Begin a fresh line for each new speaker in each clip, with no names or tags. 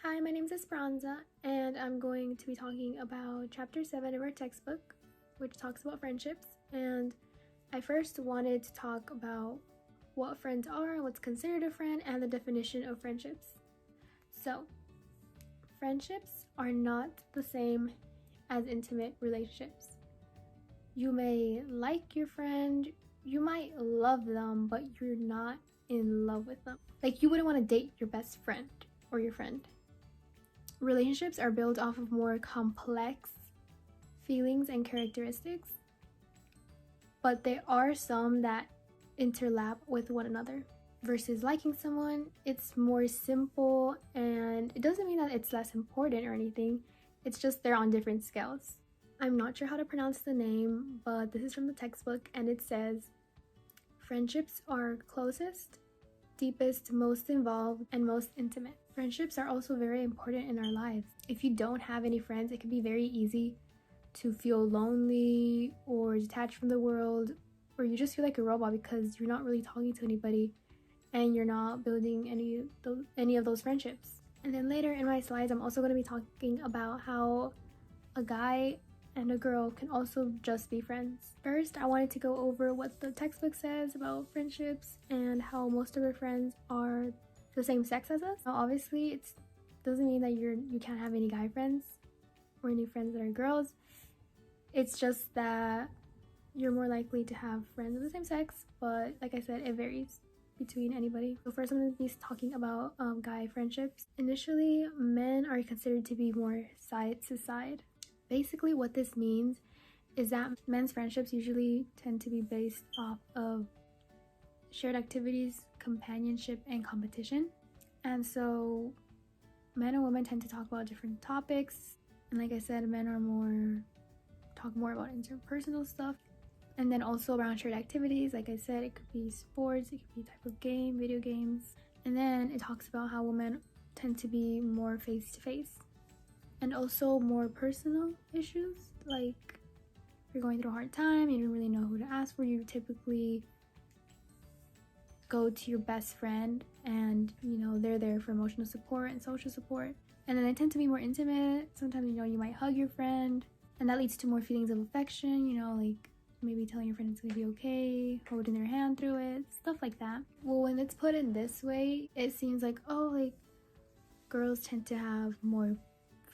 Hi, my name is Esperanza, and I'm going to be talking about Chapter 7 of our textbook, which talks about friendships. And I first wanted to talk about what friends are, what's considered a friend, and the definition of friendships. So, friendships are not the same as intimate relationships. You may like your friend, you might love them, but you're not in love with them. Like, you wouldn't want to date your best friend or your friend. Relationships are built off of more complex feelings and characteristics, but there are some that interlap with one another. Versus liking someone, it's more simple, and it doesn't mean that it's less important or anything, it's just they're on different scales. I'm not sure how to pronounce the name, but this is from the textbook, and it says, friendships are closest, deepest, most involved, and most intimate. Friendships are also very important in our lives. If you don't have any friends, it can be very easy to feel lonely or detached from the world, or you just feel like a robot because you're not really talking to anybody and you're not building any of those friendships. And then later in my slides, I'm also going to be talking about how a guy and a girl can also just be friends. First, I wanted to go over what the textbook says about friendships and how most of our friends are the same sex as us. Now, obviously, it doesn't mean that you can't have any guy friends or any friends that are girls. It's just that you're more likely to have friends of the same sex, but like I said, it varies between anybody. So first, I'm going to be talking about guy friendships. Initially, men are considered to be more side to side. Basically, what this means is that men's friendships usually tend to be based off of shared activities, companionship, and competition. And so men and women tend to talk about different topics. And like I said, men are talk more about interpersonal stuff. And then also around shared activities, like I said, it could be sports, it could be type of game, video games. And then it talks about how women tend to be more face-to-face. And also more personal issues, like if you're going through a hard time, you don't really know who to ask for, you typically go to your best friend and they're there for emotional support and social support. And then they tend to be more intimate. Sometimes you might hug your friend, and that leads to more feelings of affection, like maybe telling your friend it's gonna be okay, holding their hand through it, stuff like that. Well, when it's put in this way, it seems like girls tend to have more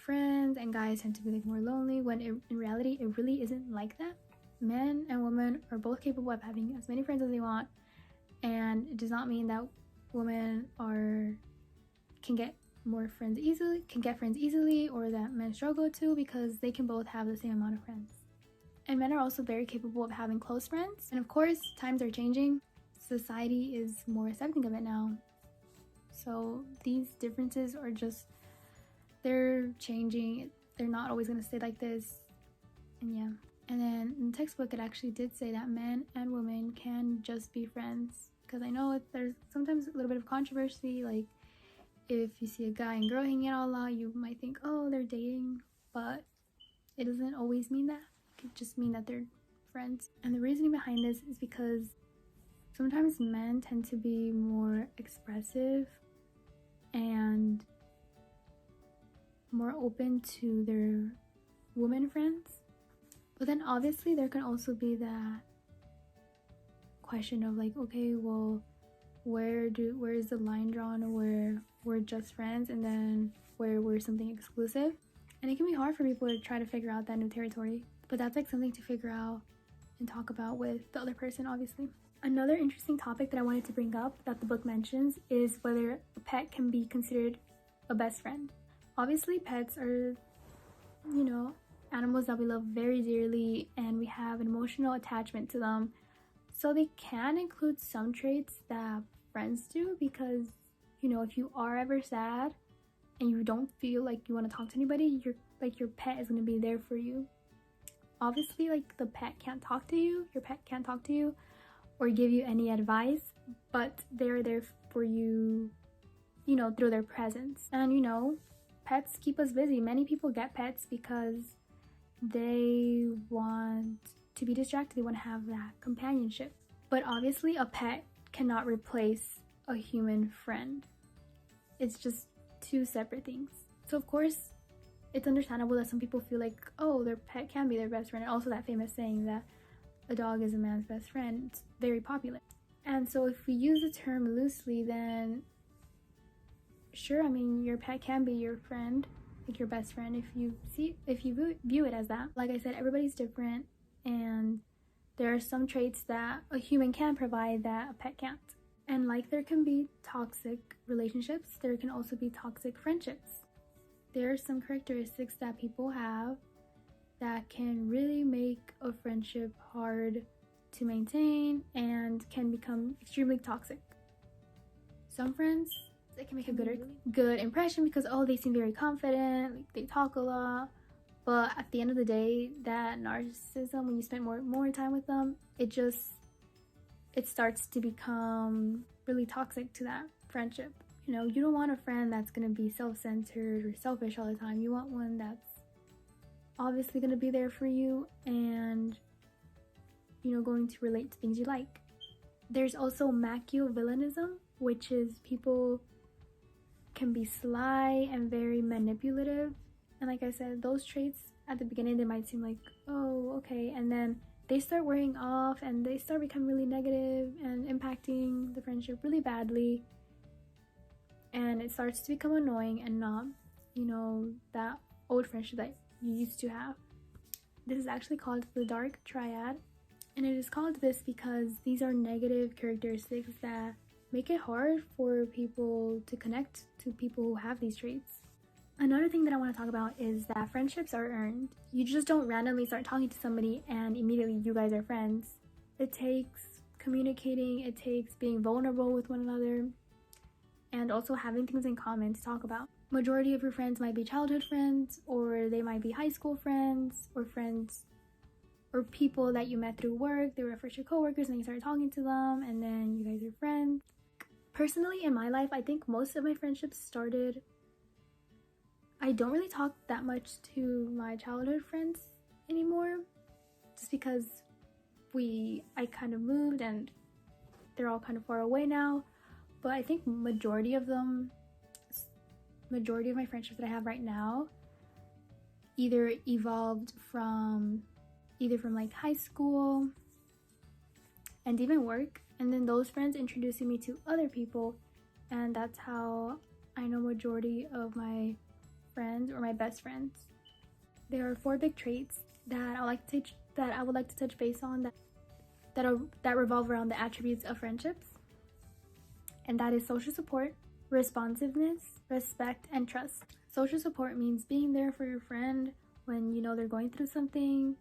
friends and guys tend to be more lonely, when in reality it really isn't like that. Men and women are both capable of having as many friends as they want, and it does not mean that women can get friends easily, or that men struggle to, because they can both have the same amount of friends. And men are also very capable of having close friends. And of course, times are changing. Society is more accepting of it now. So these differences are they're changing. They're not always going to stay like this. And yeah. And then in the textbook, it actually did say that men and women can just be friends. Because I know there's sometimes a little bit of controversy. Like if you see a guy and girl hanging out a lot, you might think, oh, they're dating. But it doesn't always mean that. It could just mean that they're friends. And the reasoning behind this is because sometimes men tend to be more expressive and more open to their women friends. But then obviously there can also be that question of okay, well, where is the line drawn where we're just friends and then where we're something exclusive? And it can be hard for people to try to figure out that new territory, but that's something to figure out and talk about with the other person, obviously. Another interesting topic that I wanted to bring up that the book mentions is whether a pet can be considered a best friend. Obviously, pets are, animals that we love very dearly, and we have an emotional attachment to them. So they can include some traits that friends do, because, if you are ever sad and you don't feel like you want to talk to anybody, your pet is going to be there for you. Obviously, the pet can't talk to you, your pet can't talk to you or give you any advice, but they're there for you, through their presence. And, pets keep us busy. Many people get pets because they want to be distracted. They want to have that companionship. But obviously, a pet cannot replace a human friend. It's just two separate things. So of course, it's understandable that some people feel like, oh, their pet can be their best friend. And also that famous saying that a dog is a man's best friend. It's very popular. And so if we use the term loosely, then sure, I mean, your pet can be your friend, like your best friend, if you view it as that. Like I said, everybody's different, and there are some traits that a human can provide that a pet can't. And like there can be toxic relationships, there can also be toxic friendships. There are some characteristics that people have that can really make a friendship hard to maintain and can become extremely toxic. Some friends, they can make a good impression because, oh, they seem very confident, like they talk a lot, but at the end of the day, that narcissism, when you spend more time with them, it starts to become really toxic to that friendship. You know, you don't want a friend that's going to be self-centered or selfish all the time. You want one that's obviously going to be there for you and, you know, going to relate to things you like. There's also Machiavellianism, which is people can be sly and very manipulative. And like I said, those traits at the beginning, they might seem like, oh, okay. And then they start wearing off and they start becoming really negative and impacting the friendship really badly. And it starts to become annoying and not, you know, that old friendship that you used to have. This is actually called the dark triad. And it is called this because these are negative characteristics that make it hard for people to connect to people who have these traits. Another thing that I want to talk about is that friendships are earned. You just don't randomly start talking to somebody and immediately you guys are friends. It takes communicating, it takes being vulnerable with one another, and also having things in common to talk about. Majority of your friends might be childhood friends, or they might be high school friends, or people that you met through work. They were first your coworkers and you started talking to them and then you guys are friends. Personally, in my life, I think most of my friendships started, I don't really talk that much to my childhood friends anymore, just because I kind of moved and they're all kind of far away now. But I think majority of my friendships that I have right now either evolved from like high school and even work, and then those friends introducing me to other people, and that's how I know majority of my friends or my best friends. There are 4 big traits that I would like to touch base on that revolve around the attributes of friendships, and that is social support, responsiveness, respect, and trust. Social support means being there for your friend when you know they're going through something,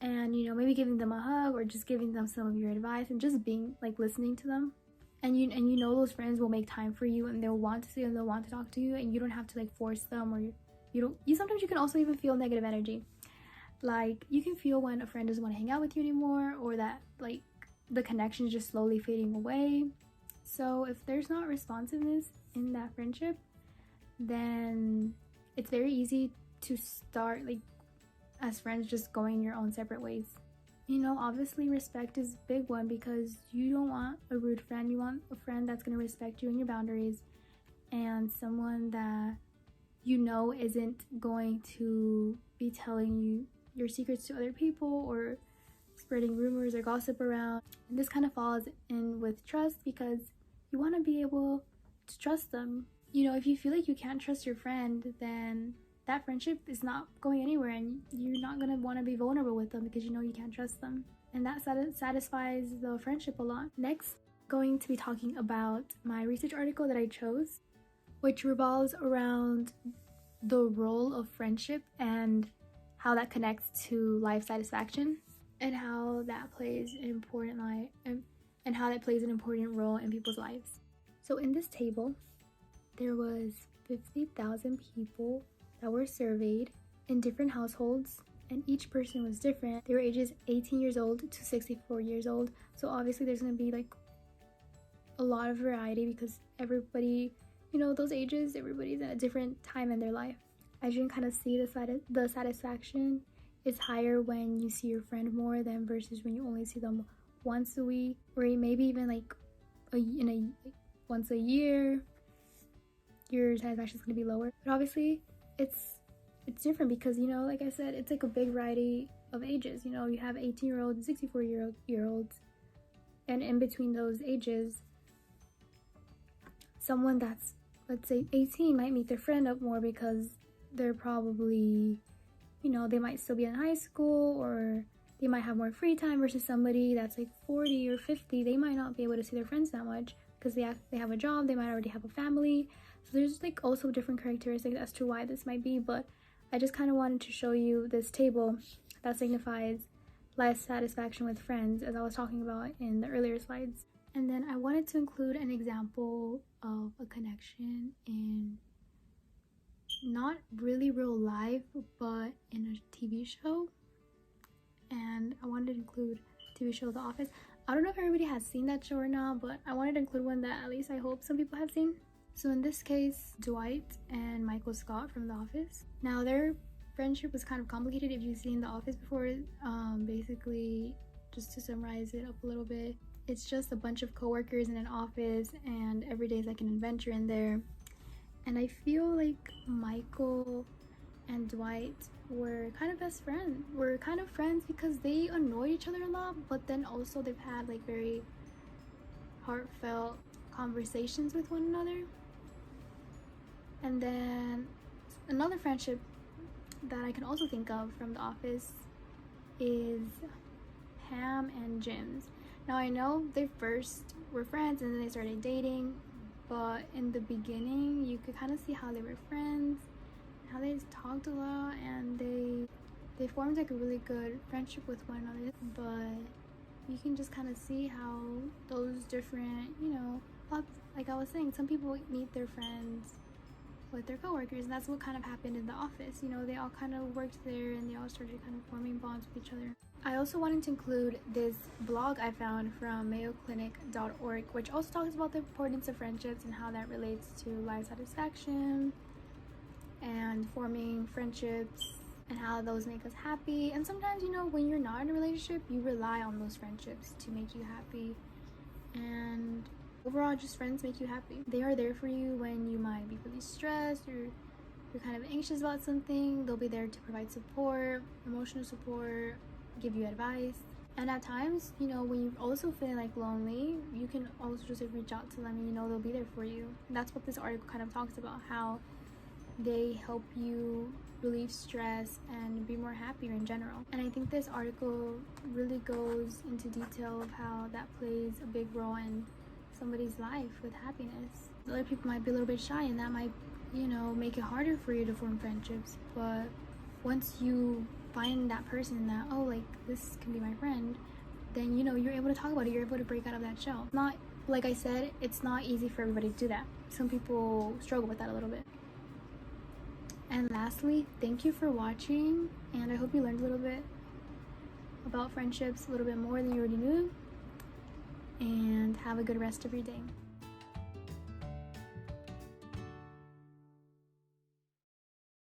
and you know, maybe giving them a hug or just giving them some of your advice and just being like listening to them. And you know those friends will make time for you and they'll want to see and they'll want to talk to you, and you don't have to like force them, or sometimes you can also even feel negative energy. Like you can feel when a friend doesn't want to hang out with you anymore, or that like the connection is just slowly fading away. So if there's not responsiveness in that friendship, then it's very easy to start like as friends just going your own separate ways. You know, obviously respect is a big one, because you don't want a rude friend. You want a friend that's going to respect you and your boundaries, and someone that you know isn't going to be telling you your secrets to other people or spreading rumors or gossip around. And this kind of falls in with trust, because you want to be able to trust them. You know, if you feel like you can't trust your friend, then that friendship is not going anywhere, and you're not going to want to be vulnerable with them because you know you can't trust them. And that satisfies the friendship a lot. Next, going to be talking about my research article that I chose, which revolves around the role of friendship and how that connects to life satisfaction, and how that plays an important role in people's lives. So in this table, there was 50,000 people that were surveyed in different households, and each person was different. They were ages 18 years old to 64 years old. So obviously there's going to be like a lot of variety, because everybody, you know, those ages, everybody's at a different time in their life. As you can kind of see, the satisfaction is higher when you see your friend more than versus when you only see them once a week, or maybe even like once a year. your satisfaction is going to be lower. But obviously it's different because, you know, like I said, it's like a big variety of ages. You know, you have 18-year-olds and 64-year-olds, and in between those ages, someone that's, let's say, 18 might meet their friend up more because they're probably, you know, they might still be in high school, or they might have more free time, versus somebody that's like 40 or 50. They might not be able to see their friends that much because they have a job, they might already have a family. So there's like also different characteristics as to why this might be, but I just kind of wanted to show you this table that signifies life satisfaction with friends, as I was talking about in the earlier slides. And then I wanted to include an example of a connection in not really real life, but in a TV show. And I wanted to include TV show The Office. I don't know if everybody has seen that show or not, but I wanted to include one that at least I hope some people have seen. So in this case, Dwight and Michael Scott from The Office. Now their friendship was kind of complicated if you've seen The Office before. Basically, just to summarize it up a little bit, it's just a bunch of coworkers in an office, and every day is like an adventure in there. And I feel like Michael and Dwight were kind of best friends. We're kind of friends because they annoy each other a lot, but then also they've had like very heartfelt conversations with one another. And then another friendship that I can also think of from The Office is Pam and Jim's. Now I know they first were friends and then they started dating, but in the beginning you could kind of see how they were friends, how they just talked a lot, and they formed like a really good friendship with one another. But you can just kind of see how those different, you know, like I was saying, some people meet their friends with their coworkers, and that's what kind of happened in The Office. You know, they all kind of worked there and they all started kind of forming bonds with each other. I also wanted to include this blog I found from mayoclinic.org, which also talks about the importance of friendships and how that relates to life satisfaction and forming friendships and how those make us happy. And sometimes, you know, when you're not in a relationship, you rely on those friendships to make you happy. And overall, just friends make you happy. They are there for you when you might be really stressed or you're kind of anxious about something. They'll be there to provide support, emotional support, give you advice. And at times, you know, when you're also feeling like lonely, you can also just like reach out to them and, you know, they'll be there for you. And that's what this article kind of talks about, how they help you relieve stress and be more happier in general. And I think this article really goes into detail of how that plays a big role in somebody's life with happiness. Other people might be a little bit shy, and that might, you know, make it harder for you to form friendships. But once you find that person that, oh, like, this can be my friend, then, you know, you're able to talk about it. You're able to break out of that shell. Not, like I said, it's not easy for everybody to do that. Some people struggle with that a little bit. And lastly, thank you for watching, and I hope you learned a little bit about friendships, a little bit more than you already knew. And have a good rest of your day.